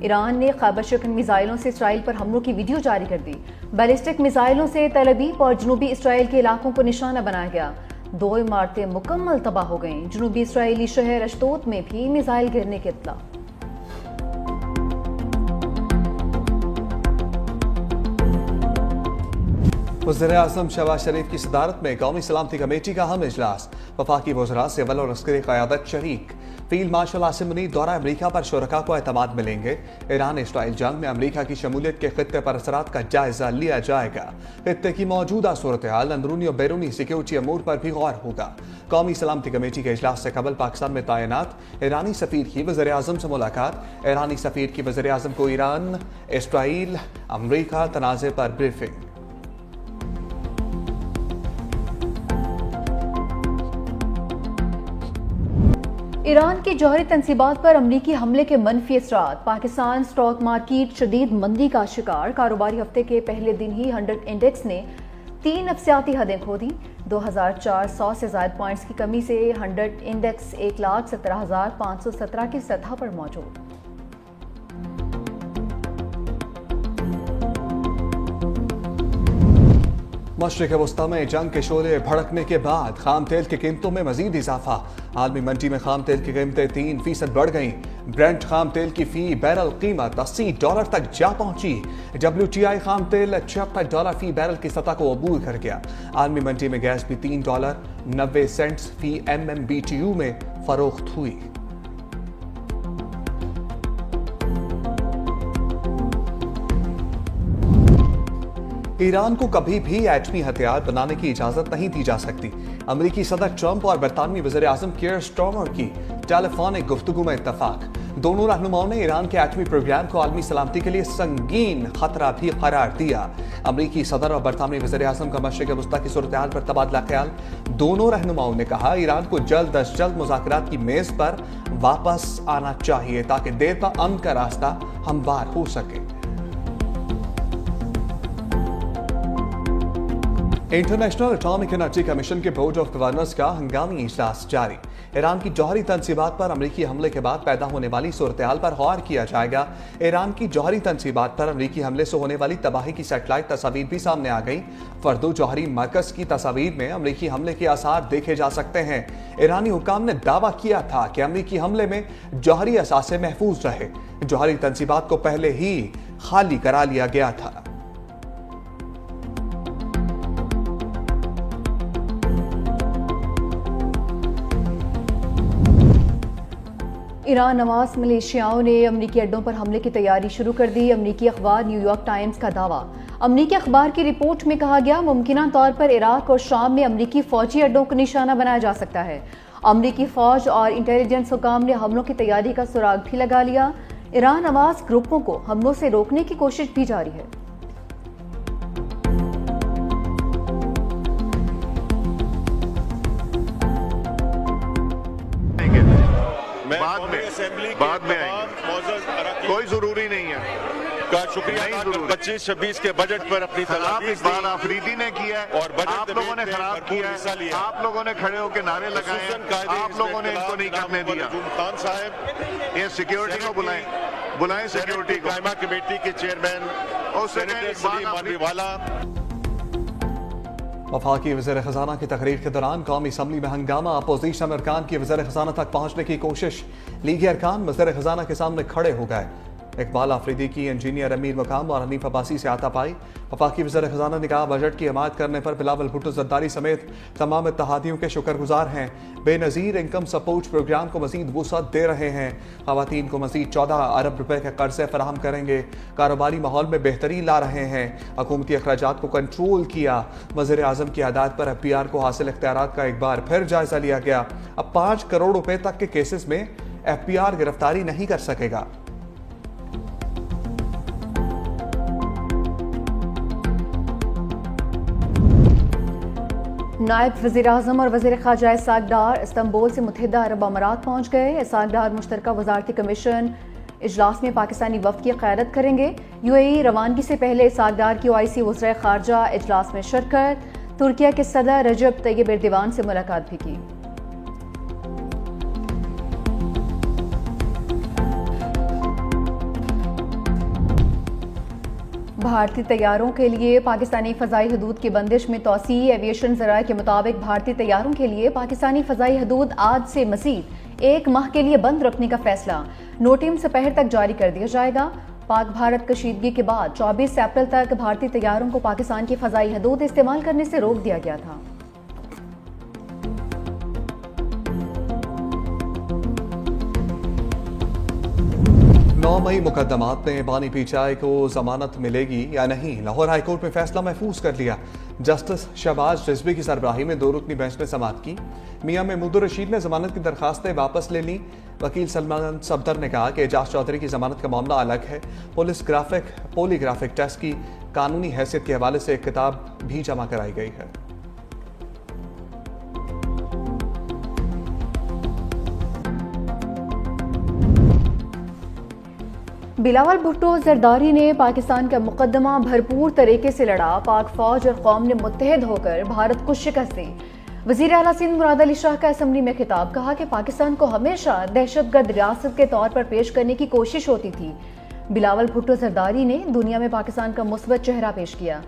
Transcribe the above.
ایران نے خیبر شکن میزائلوں سے اسرائیل پر حملوں کی ویڈیو جاری کر دی. بیلسٹک میزائلوں سے تل ابیب اور جنوبی اسرائیل کے علاقوں کو نشانہ بنایا گیا. 2 عمارتیں مکمل تباہ ہو گئیں. جنوبی اسرائیلی شہر اشتوت میں بھی میزائل گرنے کی اطلاع. وزیراعظم شہباز شریف کی صدارت میں قومی سلامتی کمیٹی کا اہم اجلاس. وفاقی وزراء سول اور عسکری قیادت شریک. فیلڈ مارشل عاصم منیر دورہ امریکہ پر شرکاء کو اعتماد ملیں گے. ایران اسرائیل جنگ میں امریکہ کی شمولیت کے خطے پر اثرات کا جائزہ لیا جائے گا. خطے کی موجودہ صورتحال، اندرونی اور بیرونی سیکیورٹی امور پر بھی غور ہوگا. قومی سلامتی کمیٹی کے اجلاس سے قبل پاکستان میں تعینات ایرانی سفیر کی وزیراعظم سے ملاقات. ایرانی سفیر کی وزیراعظم کو ایران، اسرائیل، امریکہ تنازع پر بریفنگ. ایران کی جوہری تنصیبات پر امریکی حملے کے منفی اثرات. پاکستان اسٹاک مارکیٹ شدید مندی کا شکار. کاروباری ہفتے کے پہلے دن ہی 100 انڈیکس نے 3 نفسیاتی حدیں کھو دیں. 2400 سے زائد پوائنٹس کی کمی سے 100 انڈیکس 1,17,517 کی سطح پر موجود. مشرق وسطی میں جنگ کے شعلے بھڑکنے کے بعد خام تیل کی قیمتوں میں مزید اضافہ. عالمی منڈی میں خام تیل کی قیمتیں 3% بڑھ گئیں. برنٹ خام تیل کی فی بیرل قیمت $80 تک جا پہنچی. WTI خام تیل $76 فی بیرل کی سطح کو عبور کر گیا. عالمی منڈی میں گیس بھی $3.90 فی MMBTU میں فروخت ہوئی. ایران کو کبھی بھی ایٹمی ہتھیار بنانے کی اجازت نہیں دی جا سکتی. امریکی صدر ٹرمپ اور برطانوی وزیر اعظم کیئر سٹارمر کی ٹیلی فونک گفتگو میں اتفاق. دونوں رہنماؤں نے ایران کے ایٹمی پروگرام کو عالمی سلامتی کے لیے سنگین خطرہ بھی قرار دیا. امریکی صدر اور برطانوی وزیر اعظم کا مشرق وسطی کی صورتحال پر تبادلہ خیال. دونوں رہنماؤں نے کہا ایران کو جلد از جلد مذاکرات کی میز پر واپس آنا چاہیے تاکہ دیر پا امن کا راستہ ہموار ہو سکے. انٹرنیشنل اٹامک انرجی کمیشن کے بورڈ آف گورنرز کا ہنگامی اجلاس جاری. ایران کی جوہری تنصیبات پر امریکی حملے کے بعد پیدا ہونے والی صورتحال پر غور کیا جائے گا. ایران کی جوہری تنصیبات پر امریکی حملے سے ہونے والی تباہی کی سیٹلائٹ تصاویر بھی سامنے آ گئی. فردو جوہری مرکز کی تصاویر میں امریکی حملے کے آثار دیکھے جا سکتے ہیں. ایرانی حکام نے دعویٰ کیا تھا کہ امریکی حملے میں جوہری اثاثے محفوظ رہے. جوہری تنصیبات کو پہلے ہی خالی کرا لیا گیا تھا. ایران نواز ملیشیاؤں نے امریکی اڈوں پر حملے کی تیاری شروع کر دی. امریکی اخبار نیو یارک ٹائمز کا دعویٰ. امریکی اخبار کی رپورٹ میں کہا گیا ممکنہ طور پر عراق اور شام میں امریکی فوجی اڈوں کو نشانہ بنایا جا سکتا ہے. امریکی فوج اور انٹیلیجنس حکام نے حملوں کی تیاری کا سراغ بھی لگا لیا. ایران نواز گروپوں کو حملوں سے روکنے کی کوشش بھی جاری ہے. بعد میں کوئی ضروری نہیں ہے کا شکریہ. 25-26 کے بجٹ پر اپنی اقبال آفریدی نے کیا ہے اور آپ لوگوں نے خراب کیا ہے. آپ لوگوں نے کھڑے ہو کے نعرے لگائے. آپ لوگوں نے ان کو نہیں کرنے دیا. خان صاحب یہ سیکیورٹی کو بلائیں سیکیورٹی کو. قائمہ کمیٹی کے چیئرمین اور سینیٹر سلیم مانویوالا. وفاقی وزیر خزانہ کی تقریر کے دوران قومی اسمبلی میں ہنگامہ. اپوزیشن ارکان کی وزیر خزانہ تک پہنچنے کی کوشش. لیگی ارکان وزیر خزانہ کے سامنے کھڑے ہو گئے. اقبال آفریدی کی انجینئر امیر مقام اور حنیف عباسی سے آتا پائی. وفاقی وزیر خزانہ نے کہا بجٹ کی حمایت کرنے پر بلاول بھٹو زرداری سمیت تمام اتحادیوں کے شکر گزار ہیں. بے نظیر انکم سپورٹ پروگرام کو مزید وسعت دے رہے ہیں. خواتین کو مزید 14 ارب روپے کے قرضے فراہم کریں گے. کاروباری ماحول میں بہتری لا رہے ہیں. حکومتی اخراجات کو کنٹرول کیا. وزیر اعظم کی ہدایت پر FPR کو حاصل اختیارات کا ایک بار پھر جائزہ لیا گیا. اب 5 کروڑ روپے تک کے کیسز میں FPR گرفتاری نہیں کر سکے گا. نائب وزیر اعظم اور وزیر خارجہ اسحاق ڈار استنبول سے متحدہ عرب امارات پہنچ گئے. اسحاق ڈار مشترکہ وزارتی کمیشن اجلاس میں پاکستانی وفد کی قیادت کریں گے. UAE روانگی سے پہلے اسحاق ڈار کی OIC وزرائے خارجہ اجلاس میں شرکت. ترکیہ کے صدر رجب طیب ایردوان سے ملاقات بھی کی. بھارتی طیاروں کے لیے پاکستانی فضائی حدود کی بندش میں توسیع۔ ایویشن ذرائع کے مطابق بھارتی طیاروں کے لیے پاکستانی فضائی حدود آج سے مزید 1 ماہ کے لیے بند رکھنے کا فیصلہ 9 سپہر تک جاری کر دیا جائے گا۔ پاک بھارت کشیدگی کے بعد 24 اپریل تک بھارتی طیاروں کو پاکستان کی فضائی حدود استعمال کرنے سے روک دیا گیا تھا۔ 9 مئی مقدمات میں بانی پی چائے کو ضمانت ملے گی یا نہیں، لاہور ہائی کورٹ میں فیصلہ محفوظ کر لیا۔ جسٹس شہباز رضوی کی سربراہی میں 2 رکنی بینچ نے سماعت کی۔ میاں محمود الرشید نے ضمانت کی درخواستیں واپس لے لیں۔ وکیل سلمان صفدر نے کہا کہ اعجاز چودھری کی ضمانت کا معاملہ الگ ہے۔ پولی گرافک ٹیسٹ کی قانونی حیثیت کے حوالے سے ایک کتاب بھی جمع کرائی گئی ہے۔ بلاول بھٹو زرداری نے پاکستان کا مقدمہ بھرپور طریقے سے لڑا۔ پاک فوج اور قوم نے متحد ہو کر بھارت کو شکست دی۔ وزیر اعلیٰ سندھ مراد علی شاہ کا اسمبلی میں خطاب، کہا کہ پاکستان کو ہمیشہ دہشت گرد ریاست کے طور پر پیش کرنے کی کوشش ہوتی تھی۔ بلاول بھٹو زرداری نے دنیا میں پاکستان کا مثبت چہرہ پیش کیا۔